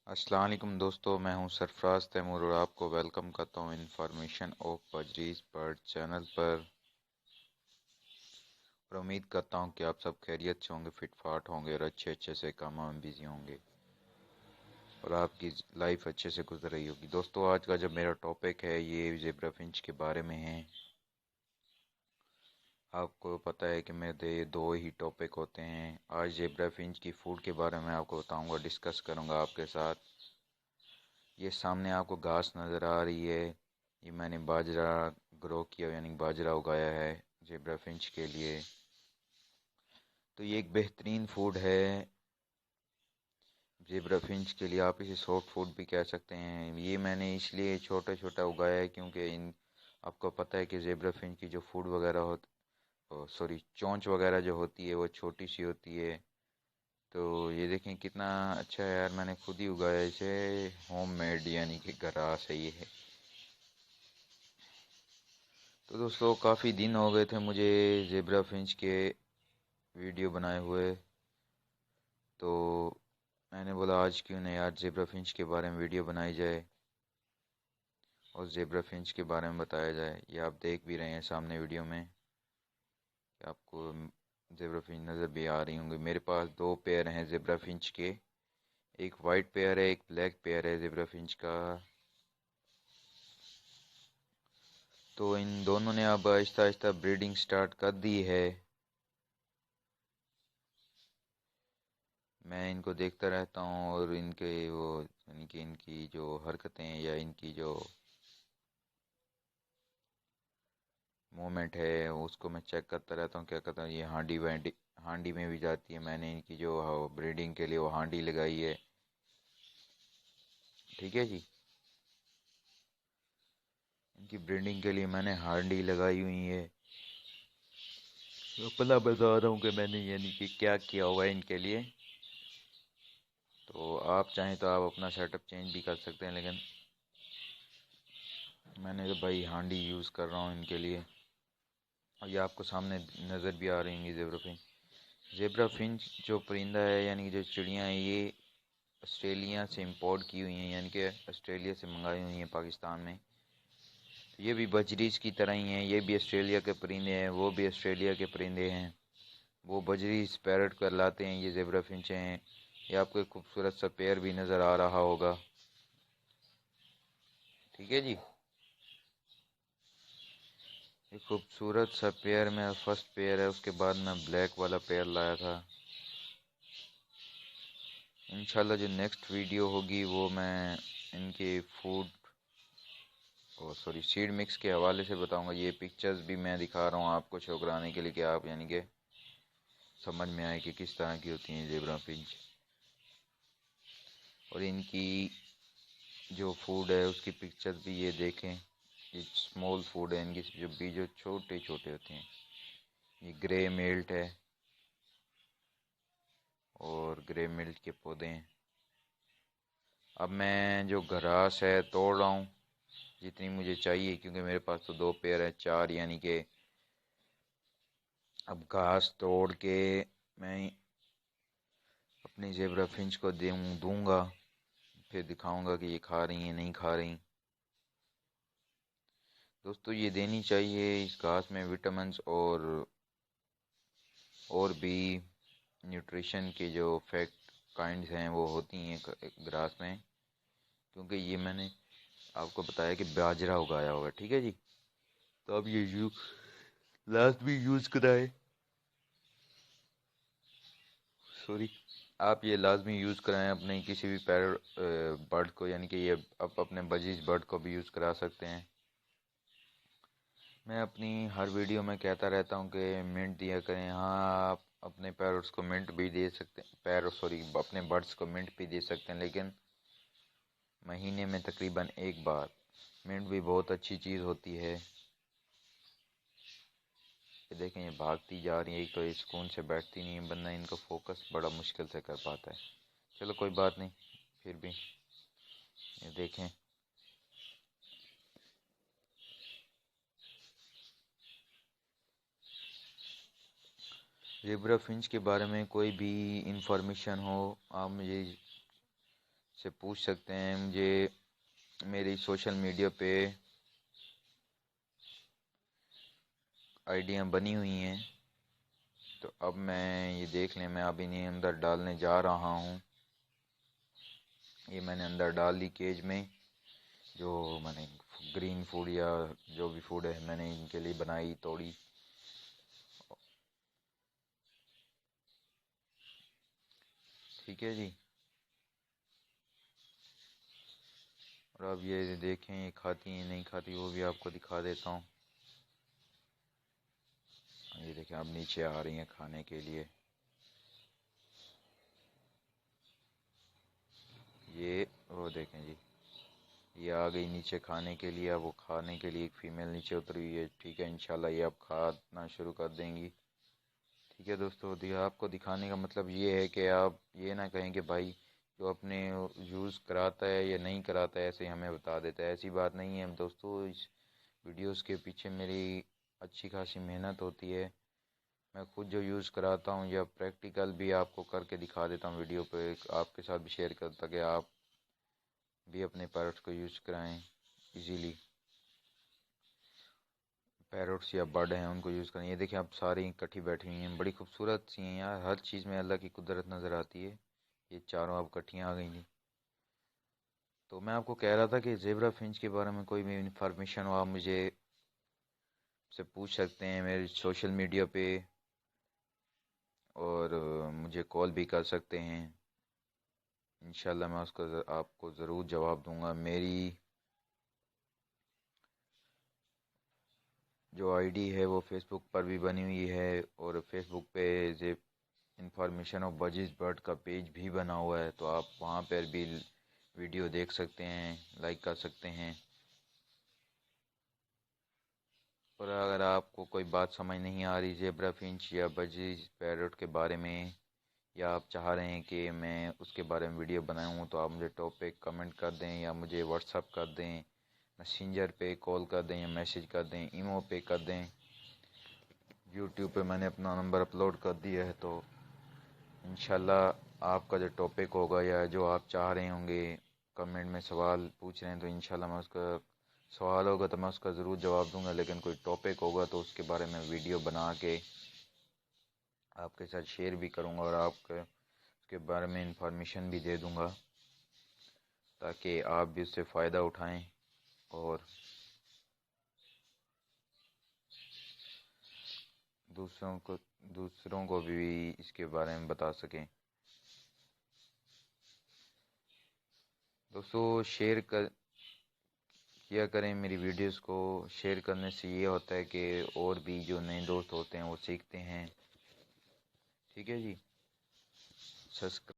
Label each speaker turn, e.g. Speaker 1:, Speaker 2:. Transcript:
Speaker 1: अस्सलाम वालेकुम दोस्तों, मैं हूं सरफराज तैमूर और आपको वेलकम करता हूं इंफॉर्मेशन ऑफ बजरीज बर्ड चैनल पर। और उम्मीद करता हूं कि आप सब खैरियत से होंगे, फिट फाट होंगे और अच्छे अच्छे से कामों में बिजी होंगे और आपकी लाइफ अच्छे से गुजर रही होगी। दोस्तों, आज का जो मेरा टॉपिक है ये ज़ेबरा फिंच के बारे में है। आपको पता है कि मेरे दो ही टॉपिक होते हैं। आज ज़ेबरा फिंच की फूड के बारे में आपको बताऊंगा, डिस्कस करूंगा आपके साथ। ये सामने आपको घास नज़र आ रही है, ये मैंने बाजरा ग्रो किया यानी बाजरा उगाया है ज़ेबरा फिंच के लिए। तो ये एक बेहतरीन फूड है ज़ेबरा फिंच के लिए, आप इसे सॉफ्ट फूड भी कह सकते हैं। ये मैंने इसलिए छोटा छोटा उगाया है क्योंकि इन आपको पता है कि ज़ेबरा फिंच की जो फूड वगैरह सॉरी चोंच वगैरह जो होती है वो छोटी सी होती है। तो ये देखें कितना अच्छा है यार, मैंने खुद ही उगाया इसे, होम मेड यानी कि घर से ही है। तो दोस्तों, काफ़ी दिन हो गए थे मुझे ज़ेबरा फिंच के वीडियो बनाए हुए, तो मैंने बोला आज क्यों नहीं यार ज़ेबरा फिंच के बारे में वीडियो बनाई जाए और ज़ेबरा फिंच के बारे में बताया जाए। ये आप देख भी रहे हैं सामने वीडियो में कि आपको ज़ेबरा फिंच नज़र भी आ रही होंगी। मेरे पास दो पेयर हैं ज़ेबरा फिंच के, एक वाइट पेयर है, एक ब्लैक पेयर है ज़ेबरा फिंच का। तो इन दोनों ने अब आहिस्ता आहिस्ता ब्रीडिंग स्टार्ट कर दी है। मैं इनको देखता रहता हूँ और इनके वो यानी कि इनकी जो हरकतें या इनकी जो मूवमेंट है उसको मैं चेक करता रहता हूँ। क्या कहता हूँ, ये हांडी में भी जाती है। मैंने इनकी जो ब्रीडिंग के लिए वो हांडी लगाई है। ठीक है जी, इनकी ब्रीडिंग के लिए मैंने हांडी लगाई हुई है। तो पता बता रहा हूँ कि मैंने यानी कि क्या किया हुआ है इनके लिए। तो आप चाहें तो आप अपना सेटअप चेंज भी कर सकते हैं, लेकिन मैंने तो भाई हांडी यूज़ कर रहा हूँ इनके लिए। और ये आपको सामने नज़र भी आ रही होंगी ज़ेबरा फिंच। ज़ेबरा फिंच जो परिंदा है यानी कि जो चिड़ियाँ हैं, ये ऑस्ट्रेलिया से इंपोर्ट की हुई हैं, यानी कि ऑस्ट्रेलिया से मंगाई हुई हैं पाकिस्तान में। ये भी बजरीज की तरह ही हैं, ये भी ऑस्ट्रेलिया के परिंदे हैं, वो भी ऑस्ट्रेलिया के परिंदे हैं। वो बजरीज पैरट कर लाते हैं, ये ज़ेबरा फिंच हैं। ये आपको एक खूबसूरत सा पेयर भी नज़र आ रहा होगा। ठीक है जी, ये खूबसूरत सा पेयर मेरा फर्स्ट पेयर है। उसके बाद मैं ब्लैक वाला पेयर लाया था। इंशाल्लाह जो नेक्स्ट वीडियो होगी वो मैं इनके फूड और सॉरी सीड मिक्स के हवाले से बताऊंगा। ये पिक्चर्स भी मैं दिखा रहा हूँ आपको शो कराने के लिए कि आप यानी कि समझ में आए कि किस तरह की होती हैं ज़ेबरा फिंच। और इनकी जो फूड है उसकी पिक्चर्स भी ये देखें। ये स्मॉल फूड है, इनकी जो बीज छोटे छोटे होते हैं। ये ग्रे मिल्ट है और ग्रे मिल्ट के पौधे हैं। अब मैं जो घास है तोड़ रहा हूँ जितनी मुझे चाहिए, क्योंकि मेरे पास तो दो पेड़ है, चार यानी कि अब घास तोड़ के मैं अपनी ज़ेबरा फिंच को दूंगा, फिर दिखाऊंगा कि ये खा रही हैं नहीं खा रही। दोस्तों, ये देनी चाहिए, इस घास में विटामिन्स और भी न्यूट्रिशन के जो फैक्ट काइंड्स हैं वो होती हैं ग्रास में। क्योंकि ये मैंने आपको बताया कि बाजरा उगाया हुआ है। ठीक है जी, तो अब ये लाजमी यूज़ कराएं, सॉरी, आप ये लाजमी यूज़ कराएं अपने किसी भी बर्ड को, यानी कि ये आप अपने बजीज बर्ड को भी यूज़ करा सकते हैं। मैं अपनी हर वीडियो में कहता रहता हूँ कि मिंट दिया करें। हाँ, आप अपने पैरट्स को मिंट भी दे सकते हैं, अपने बर्ड्स को मिंट भी दे सकते हैं, लेकिन महीने में तकरीबन एक बार। मिंट भी बहुत अच्छी चीज़ होती है। ये देखें, ये भागती जा रही है, एक तो ये सुकून से बैठती नहीं है, बंदा इनको फोकस बड़ा मुश्किल से कर पाता है। चलो कोई बात नहीं, फिर भी ये देखें। ज़ेबरा फिंच के बारे में कोई भी इंफॉर्मेशन हो, आप मुझे سے پوچھ سکتے ہیں. مجھے میری سوشل میڈیا پہ آئیڈیاں بنی ہوئی ہیں، تو اب میں یہ دیکھ لیں، میں اب انہیں اندر ڈالنے جا رہا ہوں. یہ میں نے اندر ڈال لی کیج میں، جو میں نے گرین فوڈ یا جو بھی فوڈ ہے میں نے ان کے لیے بنائی توڑی. ٹھیک ہے جی. اور اب یہ دیکھیں یہ کھاتی ہیں نہیں کھاتی، وہ بھی آپ کو دکھا دیتا ہوں. یہ دیکھیں اب نیچے آ رہی ہیں کھانے کے لیے. یہ وہ دیکھیں جی، یہ آ گئی نیچے کھانے کے لیے. اب وہ کھانے کے لیے ایک فیمیل نیچے اتری ہوئی ہے. ٹھیک ہے، انشاءاللہ یہ اب کھانا شروع کر دیں گی. ٹھیک ہے دوستو، آپ کو دکھانے کا مطلب یہ ہے کہ آپ یہ نہ کہیں کہ بھائی جو اپنے یوز کراتا ہے یا نہیں کراتا ہے ایسے ہی ہمیں بتا دیتا ہے. ایسی بات نہیں ہے دوستو. اس ویڈیوز کے پیچھے میری اچھی خاصی محنت ہوتی ہے. میں خود جو یوز کراتا ہوں یا پریکٹیکل بھی آپ کو کر کے دکھا دیتا ہوں ویڈیو پہ، آپ کے ساتھ بھی شیئر کرتا کہ آپ بھی اپنے پیرٹس کو یوز کرائیں ایزیلی. پیرٹس یا برڈ ہیں ان کو یوز کریں. یہ دیکھیں اب ساری اکٹھی بیٹھی ہوئی ہیں، بڑی خوبصورت سی ہیں یار. ہر چیز میں اللہ کی قدرت نظر آتی ہے. یہ چاروں اب اکٹھیاں آ گئی ہیں. تو میں آپ کو کہہ رہا تھا کہ زیبرا فنچ کے بارے میں کوئی بھی انفارمیشن ہو آپ مجھے سے پوچھ سکتے ہیں میرے سوشل میڈیا پہ، اور مجھے کال بھی کر سکتے ہیں. انشاءاللہ میں اس کا آپ کو ضرور جواب دوں گا. میری جو آئی ڈی ہے وہ فیس بک پر بھی بنی ہوئی ہے، اور فیس بک پہ انفارمیشن آف بجز برڈ کا پیج بھی بنا ہوا ہے، تو آپ وہاں پر بھی ویڈیو دیکھ سکتے ہیں، لائک کر سکتے ہیں. اور اگر آپ کو کوئی بات سمجھ نہیں آ رہی زیبرا فنچ یا بجز پیرٹ کے بارے میں، یا آپ چاہ رہے ہیں کہ میں اس کے بارے میں ویڈیو بناؤں، تو آپ مجھے ٹاپ پہ کمنٹ کر دیں یا مجھے واٹس اپ کر دیں، میسنجر پہ کال کر دیں یا میسیج کر دیں، ایمو پہ کر دیں. یوٹیوب پہ میں نے اپنا نمبر اپلوڈ کر دیا ہے. تو انشاءاللہ آپ کا جو ٹاپک ہوگا یا جو آپ چاہ رہے ہوں گے، کمنٹ میں سوال پوچھ رہے ہیں، تو انشاءاللہ میں اس کا سوال ہوگا تو میں اس کا ضرور جواب دوں گا. لیکن کوئی ٹاپک ہوگا تو اس کے بارے میں ویڈیو بنا کے آپ کے ساتھ شیئر بھی کروں گا، اور آپ کے اس کے بارے میں انفارمیشن بھی دے دوں گا، تاکہ آپ بھی اس سے فائدہ اٹھائیں اور دوسروں کو بھی اس کے بارے میں بتا سکیں. دوستو شیئر کیا کریں میری ویڈیوز کو. شیئر کرنے سے یہ ہوتا ہے کہ اور بھی جو نئے دوست ہوتے ہیں وہ سیکھتے ہیں. ٹھیک ہے جی. سبسکرائب